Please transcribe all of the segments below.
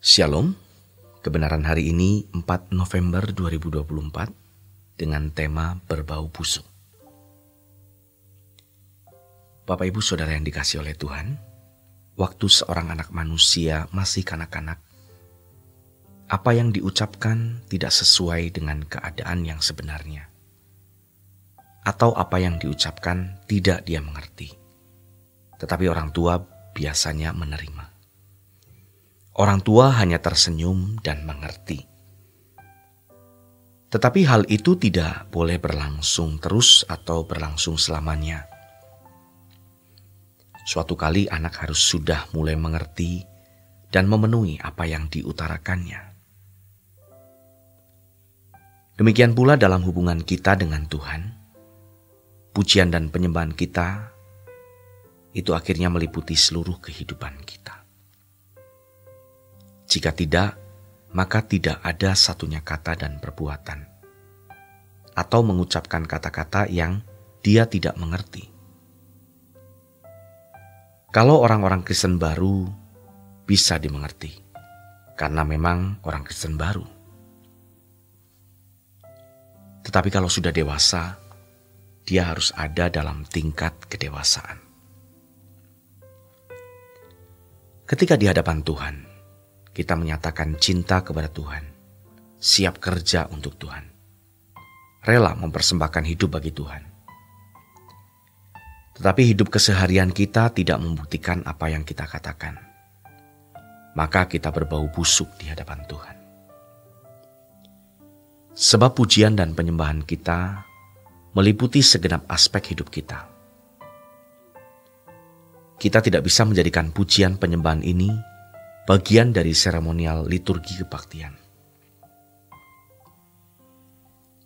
Shalom, kebenaran hari ini 4 November 2024 dengan tema berbau busuk. Bapak Ibu Saudara yang dikasihi oleh Tuhan, waktu seorang anak manusia masih kanak-kanak, apa yang diucapkan tidak sesuai dengan keadaan yang sebenarnya. Atau apa yang diucapkan tidak dia mengerti. Tetapi orang tua biasanya menerima. Orang tua hanya tersenyum dan mengerti. Tetapi hal itu tidak boleh berlangsung terus atau berlangsung selamanya. Suatu kali anak harus sudah mulai mengerti dan memenuhi apa yang diutarakannya. Demikian pula dalam hubungan kita dengan Tuhan, pujian dan penyembahan kita itu akhirnya meliputi seluruh kehidupan kita. Jika tidak, maka tidak ada satunya kata dan perbuatan, atau mengucapkan kata-kata yang dia tidak mengerti. Kalau orang-orang Kristen baru bisa dimengerti, karena memang orang Kristen baru. Tetapi kalau sudah dewasa, dia harus ada dalam tingkat kedewasaan. Ketika di hadapan Tuhan, kita menyatakan cinta kepada Tuhan, siap kerja untuk Tuhan, rela mempersembahkan hidup bagi Tuhan. Tetapi hidup keseharian kita tidak membuktikan apa yang kita katakan. Maka kita berbau busuk di hadapan Tuhan. Sebab pujian dan penyembahan kita meliputi segenap aspek hidup kita. Kita tidak bisa menjadikan pujian penyembahan ini bagian dari seremonial liturgi kebaktian.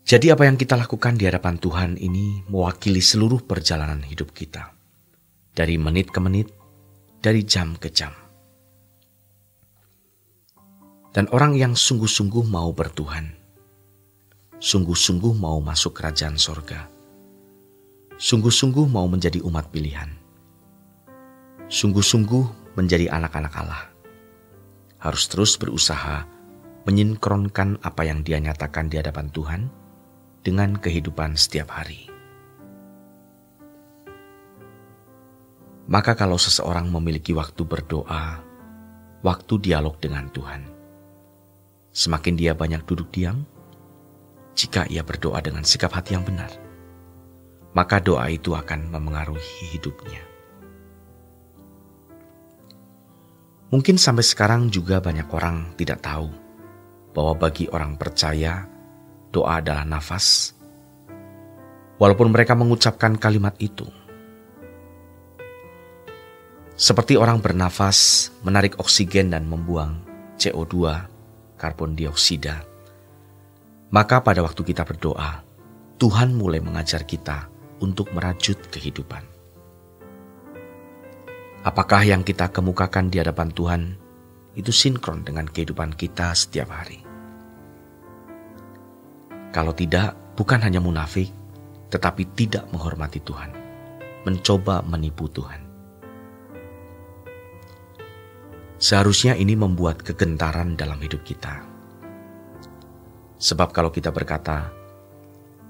Jadi apa yang kita lakukan di hadapan Tuhan ini mewakili seluruh perjalanan hidup kita. Dari menit ke menit, dari jam ke jam. Dan orang yang sungguh-sungguh mau bertuhan, sungguh-sungguh mau masuk kerajaan sorga, sungguh-sungguh mau menjadi umat pilihan, sungguh-sungguh menjadi anak-anak Allah, harus terus berusaha menyinkronkan apa yang dia nyatakan di hadapan Tuhan dengan kehidupan setiap hari. Maka kalau seseorang memiliki waktu berdoa, waktu dialog dengan Tuhan, semakin dia banyak duduk diam, jika ia berdoa dengan sikap hati yang benar, maka doa itu akan memengaruhi hidupnya. Mungkin sampai sekarang juga banyak orang tidak tahu bahwa bagi orang percaya doa adalah nafas. Walaupun mereka mengucapkan kalimat itu. Seperti orang bernafas, menarik oksigen dan membuang CO2, karbon dioksida. Maka pada waktu kita berdoa, Tuhan mulai mengajar kita untuk merajut kehidupan. Apakah yang kita kemukakan di hadapan Tuhan itu sinkron dengan kehidupan kita setiap hari? Kalau tidak, bukan hanya munafik, tetapi tidak menghormati Tuhan, mencoba menipu Tuhan. Seharusnya ini membuat kegentaran dalam hidup kita. Sebab kalau kita berkata,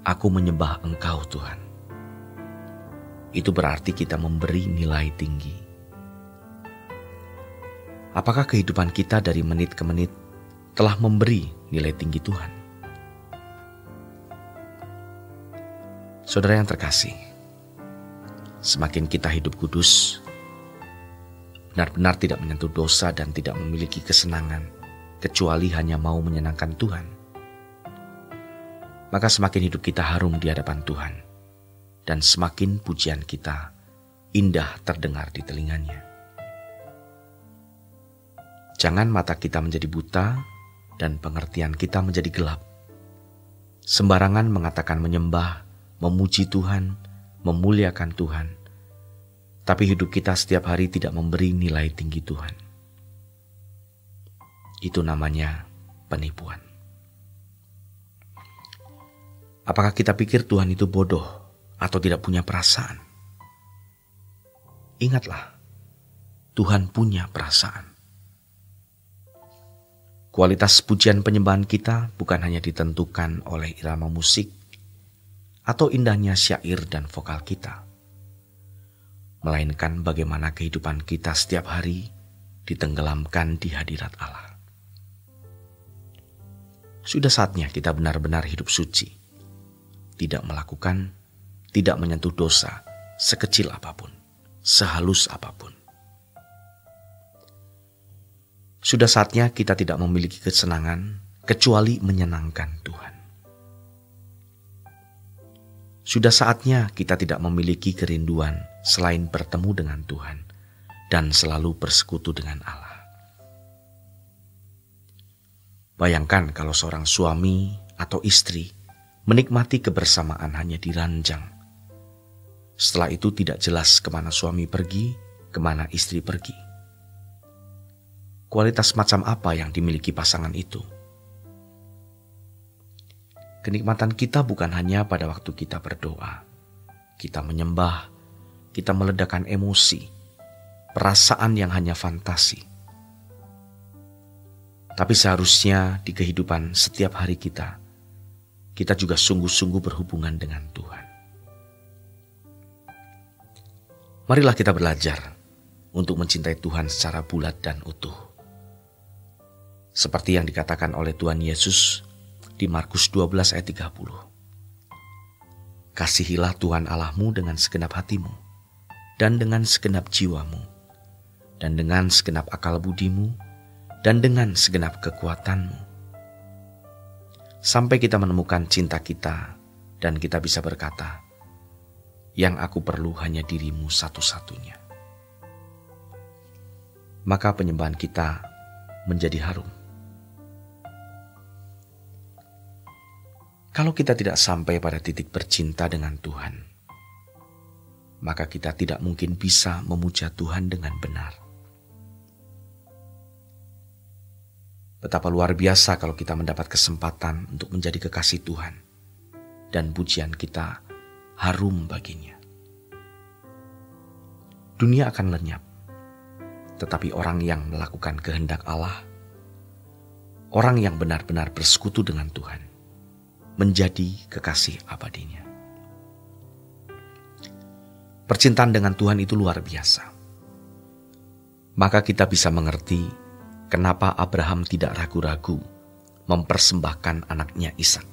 "Aku menyembah Engkau Tuhan," itu berarti kita memberi nilai tinggi. Apakah kehidupan kita dari menit ke menit telah memberi nilai tinggi Tuhan? Saudara yang terkasih, semakin kita hidup kudus, benar-benar tidak menyentuh dosa dan tidak memiliki kesenangan, kecuali hanya mau menyenangkan Tuhan, maka semakin hidup kita harum di hadapan Tuhan, dan semakin pujian kita indah terdengar di telinganya. Jangan mata kita menjadi buta dan pengertian kita menjadi gelap. Sembarangan mengatakan menyembah, memuji Tuhan, memuliakan Tuhan. Tapi hidup kita setiap hari tidak memberi nilai tinggi Tuhan. Itu namanya penipuan. Apakah kita pikir Tuhan itu bodoh atau tidak punya perasaan? Ingatlah, Tuhan punya perasaan. Kualitas pujian penyembahan kita bukan hanya ditentukan oleh irama musik atau indahnya syair dan vokal kita, melainkan bagaimana kehidupan kita setiap hari ditenggelamkan di hadirat Allah. Sudah saatnya kita benar-benar hidup suci, tidak melakukan, tidak menyentuh dosa sekecil apapun, sehalus apapun. Sudah saatnya kita tidak memiliki kesenangan kecuali menyenangkan Tuhan. Sudah saatnya kita tidak memiliki kerinduan selain bertemu dengan Tuhan dan selalu bersekutu dengan Allah. Bayangkan kalau seorang suami atau istri menikmati kebersamaan hanya di ranjang. Setelah itu tidak jelas kemana suami pergi, kemana istri pergi. Kualitas macam apa yang dimiliki pasangan itu? Kenikmatan kita bukan hanya pada waktu kita berdoa, kita menyembah, kita meledakkan emosi, perasaan yang hanya fantasi. Tapi seharusnya di kehidupan setiap hari kita juga sungguh-sungguh berhubungan dengan Tuhan. Marilah kita belajar untuk mencintai Tuhan secara bulat dan utuh. Seperti yang dikatakan oleh Tuhan Yesus di Markus 12 ayat 30. Kasihilah Tuhan Allahmu dengan segenap hatimu, dan dengan segenap jiwamu, dan dengan segenap akal budimu, dan dengan segenap kekuatanmu. Sampai kita menemukan cinta kita, dan kita bisa berkata, yang aku perlu hanya dirimu satu-satunya. Maka penyembahan kita menjadi harum. Kalau kita tidak sampai pada titik bercinta dengan Tuhan, maka kita tidak mungkin bisa memuja Tuhan dengan benar. Betapa luar biasa kalau kita mendapat kesempatan untuk menjadi kekasih Tuhan, dan pujian kita harum baginya. Dunia akan lenyap, tetapi orang yang melakukan kehendak Allah, orang yang benar-benar bersekutu dengan Tuhan, menjadi kekasih abadinya. Percintaan dengan Tuhan itu luar biasa. Maka kita bisa mengerti kenapa Abraham tidak ragu-ragu mempersembahkan anaknya Ishak.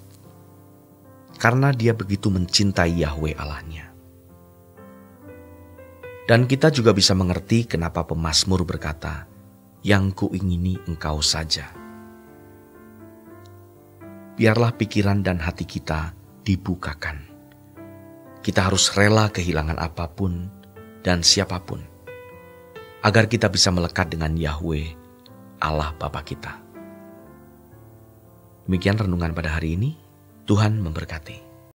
Karena dia begitu mencintai Yahweh Allahnya. Dan kita juga bisa mengerti kenapa pemazmur berkata, yang kuingini engkau saja. Biarlah pikiran dan hati kita dibukakan. Kita harus rela kehilangan apapun dan siapapun, agar kita bisa melekat dengan Yahweh, Allah Bapa kita. Demikian renungan pada hari ini. Tuhan memberkati.